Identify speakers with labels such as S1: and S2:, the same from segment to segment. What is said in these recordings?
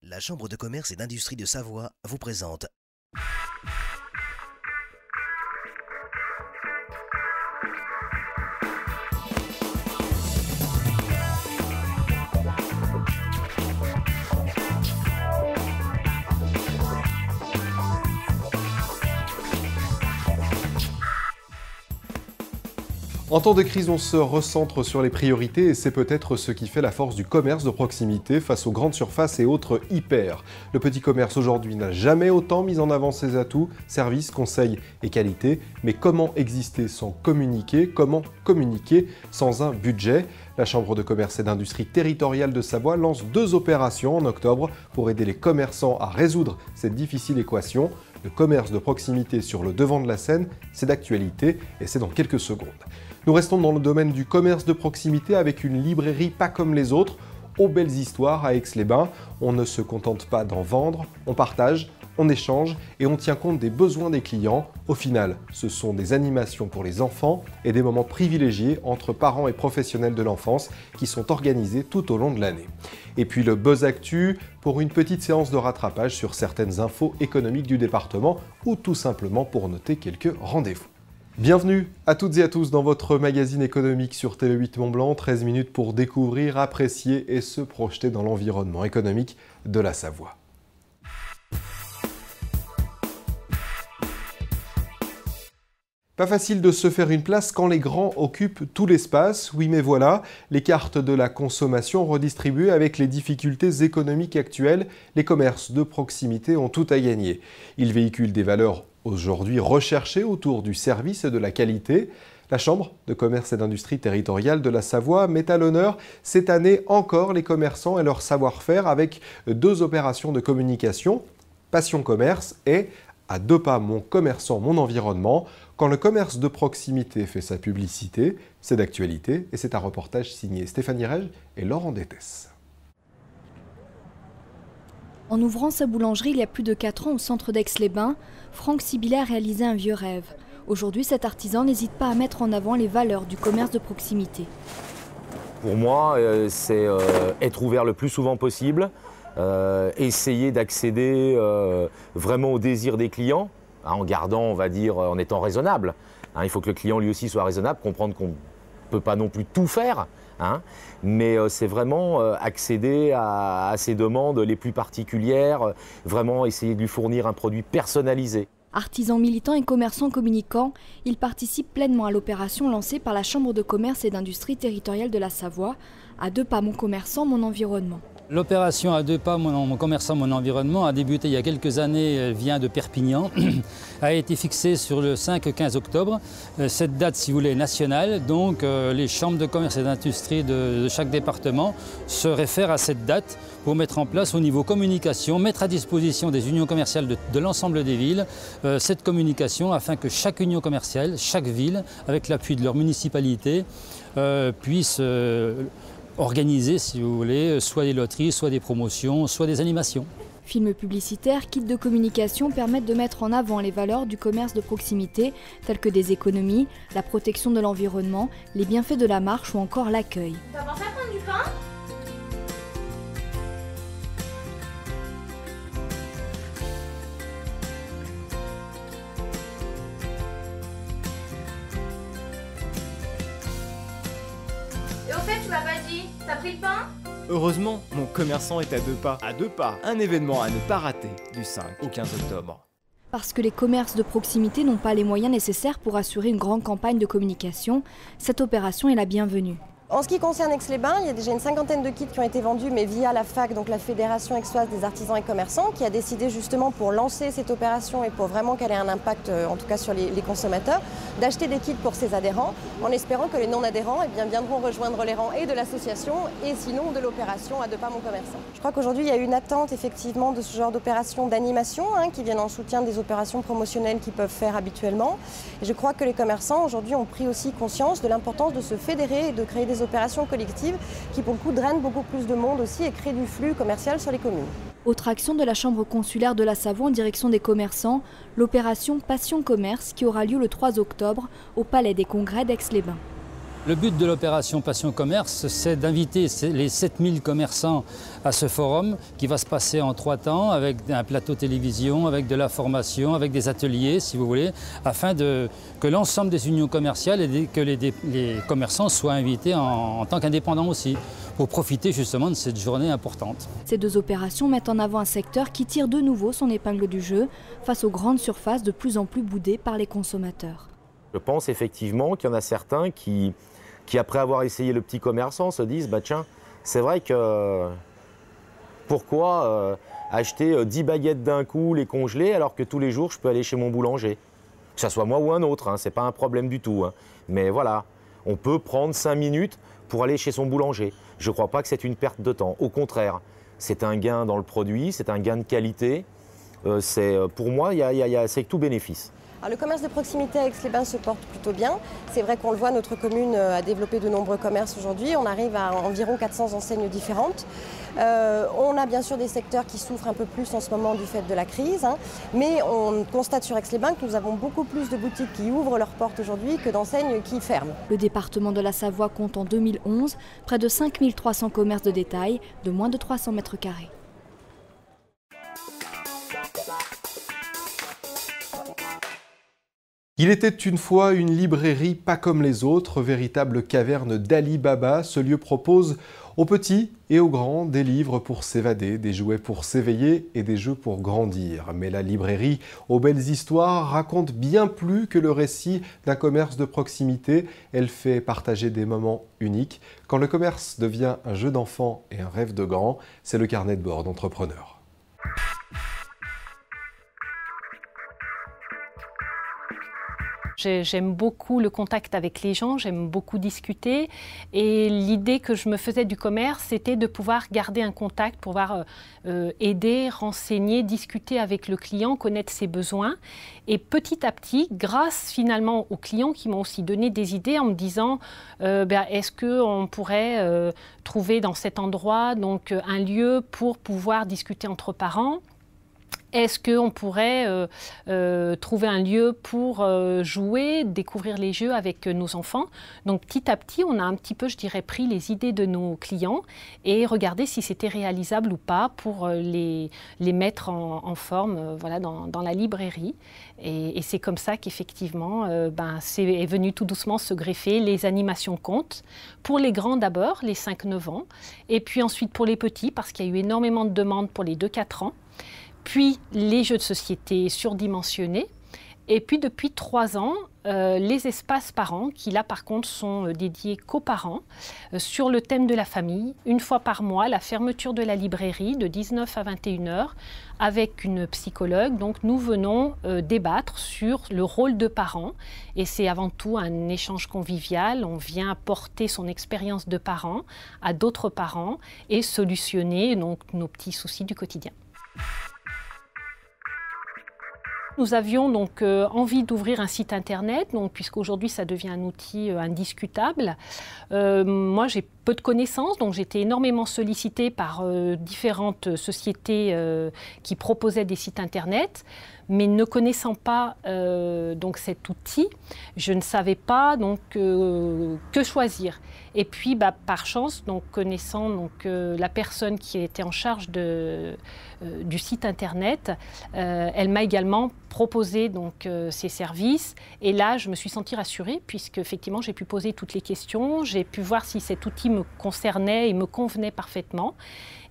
S1: La Chambre de commerce et d'industrie de Savoie vous présente.
S2: En temps de crise, on se recentre sur les priorités et c'est peut-être ce qui fait la force du commerce de proximité face aux grandes surfaces et autres hyper. Le petit commerce aujourd'hui n'a jamais autant mis en avant ses atouts, services, conseils et qualité. Mais comment exister sans communiquer? Comment communiquer sans un budget? La Chambre de commerce et d'industrie territoriale de Savoie lance 2 opérations en octobre pour aider les commerçants à résoudre cette difficile équation. Le commerce de proximité sur le devant de la scène, c'est d'actualité et c'est dans quelques secondes. Nous restons dans le domaine du commerce de proximité avec une librairie pas comme les autres, aux belles histoires à Aix-les-Bains. On ne se contente pas d'en vendre, on partage, on échange et on tient compte des besoins des clients. Au final, ce sont des animations pour les enfants et des moments privilégiés entre parents et professionnels de l'enfance qui sont organisés tout au long de l'année. Et puis le Buzz Actu pour une petite séance de rattrapage sur certaines infos économiques du département ou tout simplement pour noter quelques rendez-vous. Bienvenue à toutes et à tous dans votre magazine économique sur TV8 Mont-Blanc, 13 minutes pour découvrir, apprécier et se projeter dans l'environnement économique de la Savoie. Pas facile de se faire une place quand les grands occupent tout l'espace. Oui, mais voilà, les cartes de la consommation redistribuées avec les difficultés économiques actuelles, les commerces de proximité ont tout à gagner. Ils véhiculent des valeurs aujourd'hui recherchées autour du service et de la qualité. La Chambre de commerce et d'industrie territoriale de la Savoie met à l'honneur cette année encore les commerçants et leur savoir-faire avec 2 opérations de communication, Passion Commerce et À 2 pas mon commerçant, mon environnement. Quand le commerce de proximité fait sa publicité, c'est d'actualité et c'est un reportage signé Stéphanie Rege et Laurent Détès.
S3: En ouvrant sa boulangerie il y a plus de 4 ans au centre d'Aix-les-Bains, Franck Sibylet a réalisé un vieux rêve. Aujourd'hui, cet artisan n'hésite pas à mettre en avant les valeurs du commerce de proximité.
S4: Pour moi, c'est être ouvert le plus souvent possible, essayer d'accéder vraiment au désir des clients, en gardant, on va dire, en étant raisonnable. Il faut que le client lui aussi soit raisonnable, comprendre qu'on ne peut pas non plus tout faire. Mais c'est vraiment accéder à ses demandes les plus particulières, vraiment essayer de lui fournir un produit personnalisé.
S3: Artisans militants et commerçants communicants, ils participent pleinement à l'opération lancée par la Chambre de commerce et d'industrie territoriale de la Savoie, À 2 pas mon commerçant, mon environnement.
S5: L'opération À 2 pas mon commerçant, mon environnement a débuté il y a quelques années, elle vient de Perpignan, a été fixée sur le 5-15 octobre. Cette date, si vous voulez, est nationale, donc les chambres de commerce et d'industrie de chaque département se réfèrent à cette date pour mettre en place au niveau communication, mettre à disposition des unions commerciales de l'ensemble des villes cette communication afin que chaque union commerciale, chaque ville, avec l'appui de leur municipalité, puisse organiser, si vous voulez, soit des loteries, soit des promotions, soit des animations.
S3: Films publicitaires, kits de communication permettent de mettre en avant les valeurs du commerce de proximité, telles que des économies, la protection de l'environnement, les bienfaits de la marche ou encore l'accueil.
S6: T'as pensé à prendre du pain ? Et au fait, tu m'as pas dit, t'as pris le pain ?
S7: Heureusement, mon commerçant est à 2 pas. À 2 pas, un événement à ne pas rater du 5 au 15 octobre.
S3: Parce que les commerces de proximité n'ont pas les moyens nécessaires pour assurer une grande campagne de communication, cette opération est la bienvenue.
S8: En ce qui concerne Aix-les-Bains, il y a déjà une 50aine de kits qui ont été vendus, mais via la FAC, donc la Fédération Aixoise des artisans et commerçants, qui a décidé justement pour lancer cette opération et pour vraiment qu'elle ait un impact, en tout cas sur les consommateurs, d'acheter des kits pour ses adhérents, en espérant que les non-adhérents viendront rejoindre les rangs et de l'association et sinon de l'opération À 2 pas mon commerçant. Je crois qu'aujourd'hui il y a une attente effectivement de ce genre d'opérations d'animation qui viennent en soutien des opérations promotionnelles qu'ils peuvent faire habituellement. Et je crois que les commerçants aujourd'hui ont pris aussi conscience de l'importance de se fédérer et de créer des opérations collectives qui pour le coup drainent beaucoup plus de monde aussi et créent du flux commercial sur les communes.
S3: Autre action de la Chambre consulaire de la Savoie en direction des commerçants, l'opération Passion Commerce qui aura lieu le 3 octobre au Palais des Congrès d'Aix-les-Bains.
S5: Le but de l'opération Passion Commerce, c'est d'inviter les 7000 commerçants à ce forum qui va se passer en 3 temps avec un plateau télévision, avec de la formation, avec des ateliers si vous voulez, afin que l'ensemble des unions commerciales et que les commerçants soient invités en tant qu'indépendants aussi, pour profiter justement de cette journée importante.
S3: Ces 2 opérations mettent en avant un secteur qui tire de nouveau son épingle du jeu face aux grandes surfaces de plus en plus boudées par les consommateurs.
S4: Je pense effectivement qu'il y en a certains qui après avoir essayé le petit commerçant, se disent bah tiens, c'est vrai que pourquoi acheter 10 baguettes d'un coup, les congeler, alors que tous les jours je peux aller chez mon boulanger. Que ce soit moi ou un autre, hein, c'est pas un problème du tout. Hein. Mais voilà, on peut prendre 5 minutes pour aller chez son boulanger. Je ne crois pas que c'est une perte de temps. Au contraire, c'est un gain dans le produit, c'est un gain de qualité. Pour moi, c'est tout bénéfice.
S8: Alors, le commerce de proximité à Aix-les-Bains se porte plutôt bien. C'est vrai qu'on le voit, notre commune a développé de nombreux commerces aujourd'hui. On arrive à environ 400 enseignes différentes. On a bien sûr des secteurs qui souffrent un peu plus en ce moment du fait de la crise. Hein, mais on constate sur Aix-les-Bains que nous avons beaucoup plus de boutiques qui ouvrent leurs portes aujourd'hui que d'enseignes qui ferment.
S3: Le département de la Savoie compte en 2011 près de 5300 commerces de détail de moins de 300 mètres carrés.
S2: Il était une fois une librairie pas comme les autres, véritable caverne d'Ali Baba. Ce lieu propose aux petits et aux grands des livres pour s'évader, des jouets pour s'éveiller et des jeux pour grandir. Mais la librairie aux belles histoires raconte bien plus que le récit d'un commerce de proximité. Elle fait partager des moments uniques. Quand le commerce devient un jeu d'enfant et un rêve de grand, c'est le carnet de bord d'entrepreneurs.
S9: J'aime beaucoup le contact avec les gens, j'aime beaucoup discuter et l'idée que je me faisais du commerce, c'était de pouvoir garder un contact, pouvoir aider, renseigner, discuter avec le client, connaître ses besoins. Et petit à petit, grâce finalement aux clients qui m'ont aussi donné des idées en me disant est-ce qu'on pourrait trouver dans cet endroit donc, un lieu pour pouvoir discuter entre parents ? Est-ce qu'on pourrait trouver un lieu pour jouer, découvrir les jeux avec nos enfants? Donc petit à petit, on a un petit peu, je dirais, pris les idées de nos clients et regardé si c'était réalisable ou pas pour les mettre en forme voilà, dans la librairie. Et c'est comme ça qu'effectivement, est venu tout doucement se greffer les animations contes. Pour les grands d'abord, les 5-9 ans, et puis ensuite pour les petits, parce qu'il y a eu énormément de demandes pour les 2-4 ans. Puis les jeux de société surdimensionnés, et puis depuis 3 ans, les espaces parents, qui là par contre sont dédiés qu'aux parents, sur le thème de la famille, une fois par mois, la fermeture de la librairie de 19 à 21h, avec une psychologue. Donc nous venons débattre sur le rôle de parent, et c'est avant tout un échange convivial. On vient apporter son expérience de parent à d'autres parents et solutionner donc, nos petits soucis du quotidien. Nous avions donc envie d'ouvrir un site internet, puisqu'aujourd'hui ça devient un outil indiscutable. Moi j'ai peu de connaissances, donc j'étais énormément sollicitée par différentes sociétés qui proposaient des sites internet. Mais ne connaissant pas donc cet outil, je ne savais pas donc, que choisir. Et puis par chance, donc, connaissant donc, la personne qui était en charge du site internet, elle m'a également proposé donc, ses services. Et là, je me suis sentie rassurée puisque effectivement, j'ai pu poser toutes les questions, j'ai pu voir si cet outil me concernait et me convenait parfaitement.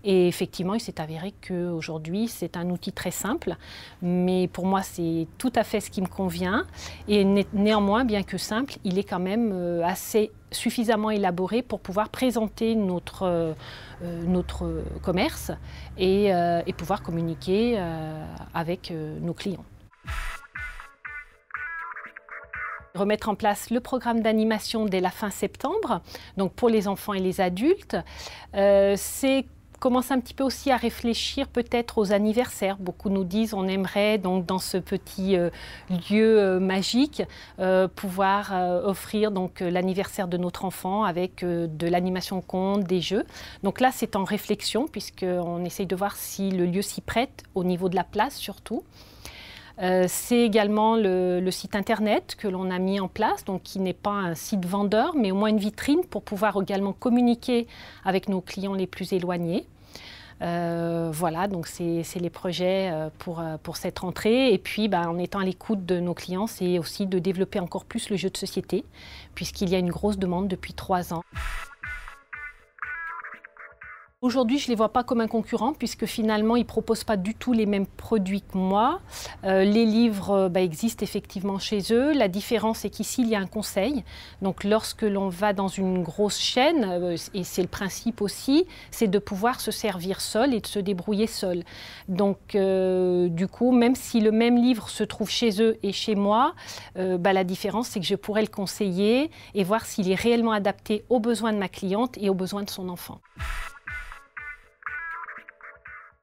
S9: Et effectivement, il s'est avéré qu'aujourd'hui, c'est un outil très simple, mais pour moi, c'est tout à fait ce qui me convient. Et néanmoins, bien que simple, il est quand même assez suffisamment élaboré pour pouvoir présenter notre commerce et pouvoir communiquer avec nos clients. Remettre en place le programme d'animation dès la fin septembre, donc pour les enfants et les adultes, c'est commence un petit peu aussi à réfléchir peut-être aux anniversaires. Beaucoup nous disent on aimerait donc dans ce petit lieu magique pouvoir offrir donc l'anniversaire de notre enfant avec de l'animation conte, des jeux. Donc là c'est en réflexion puisqu'on essaye de voir si le lieu s'y prête au niveau de la place surtout. C'est également le site internet que l'on a mis en place, donc qui n'est pas un site vendeur, mais au moins une vitrine pour pouvoir également communiquer avec nos clients les plus éloignés. Voilà, donc c'est les projets pour cette rentrée. Et puis, en étant à l'écoute de nos clients, c'est aussi de développer encore plus le jeu de société, puisqu'il y a une grosse demande depuis 3 ans. Aujourd'hui, je ne les vois pas comme un concurrent puisque finalement, ils ne proposent pas du tout les mêmes produits que moi. Les livres existent effectivement chez eux. La différence, c'est qu'ici, il y a un conseil. Donc, lorsque l'on va dans une grosse chaîne, et c'est le principe aussi, c'est de pouvoir se servir seul et de se débrouiller seul. Donc, du coup, même si le même livre se trouve chez eux et chez moi, la différence, c'est que je pourrais le conseiller et voir s'il est réellement adapté aux besoins de ma cliente et aux besoins de son enfant.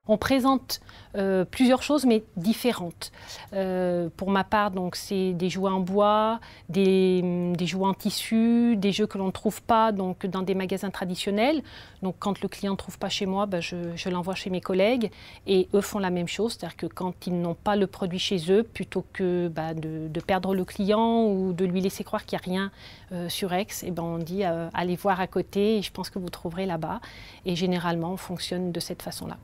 S9: On présente plusieurs choses, mais différentes. Pour ma part, c'est des jouets en bois, des jouets en tissu, des jeux que l'on ne trouve pas donc, dans des magasins traditionnels. Donc, quand le client ne trouve pas chez moi, je l'envoie chez mes collègues et eux font la même chose. C'est-à-dire que quand ils n'ont pas le produit chez eux, plutôt que de perdre le client ou de lui laisser croire qu'il n'y a rien sur Aix, on dit allez voir à côté et je pense que vous trouverez là-bas. Et généralement, on fonctionne de cette façon-là.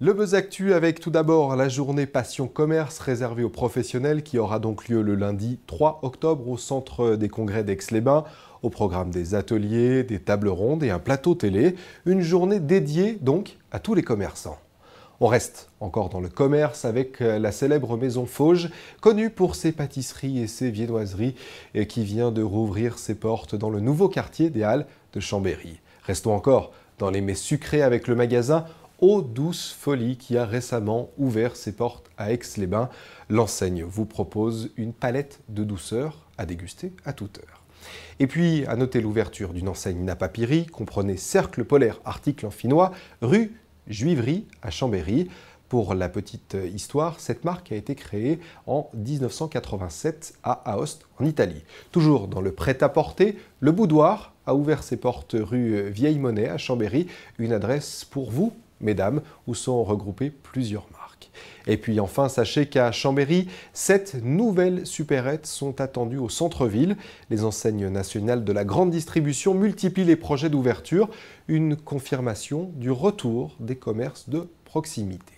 S2: Le Buzz Actu avec tout d'abord la journée Passion Commerce réservée aux professionnels qui aura donc lieu le lundi 3 octobre au centre des congrès d'Aix-les-Bains. Au programme des ateliers, des tables rondes et un plateau télé. Une journée dédiée donc à tous les commerçants. On reste encore dans le commerce avec la célèbre maison Fauge, connue pour ses pâtisseries et ses viennoiseries et qui vient de rouvrir ses portes dans le nouveau quartier des Halles de Chambéry. Restons encore dans les mets sucrés avec le magasin Eau Douce Folie qui a récemment ouvert ses portes à Aix-les-Bains. L'enseigne vous propose une palette de douceur à déguster à toute heure. Et puis, à noter l'ouverture d'une enseigne Napapiri, comprenez Cercle Polaire, article en finnois, rue Juiverie à Chambéry. Pour la petite histoire, cette marque a été créée en 1987 à Aoste, en Italie. Toujours dans le prêt-à-porter, le Boudoir a ouvert ses portes rue Vieille Monnaie à Chambéry, une adresse pour vous, mesdames, où sont regroupées plusieurs marques. Et puis enfin, sachez qu'à Chambéry, 7 nouvelles supérettes sont attendues au centre-ville. Les enseignes nationales de la grande distribution multiplient les projets d'ouverture, une confirmation du retour des commerces de proximité.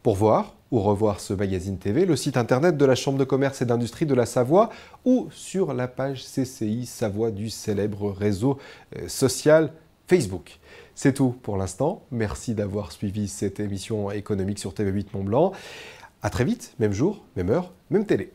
S2: Pour voir ou revoir ce magazine TV, le site internet de la Chambre de commerce et d'industrie de la Savoie ou sur la page CCI Savoie du célèbre réseau social Facebook. C'est tout pour l'instant. Merci d'avoir suivi cette émission économique sur TV8 Mont-Blanc. À très vite, même jour, même heure, même télé.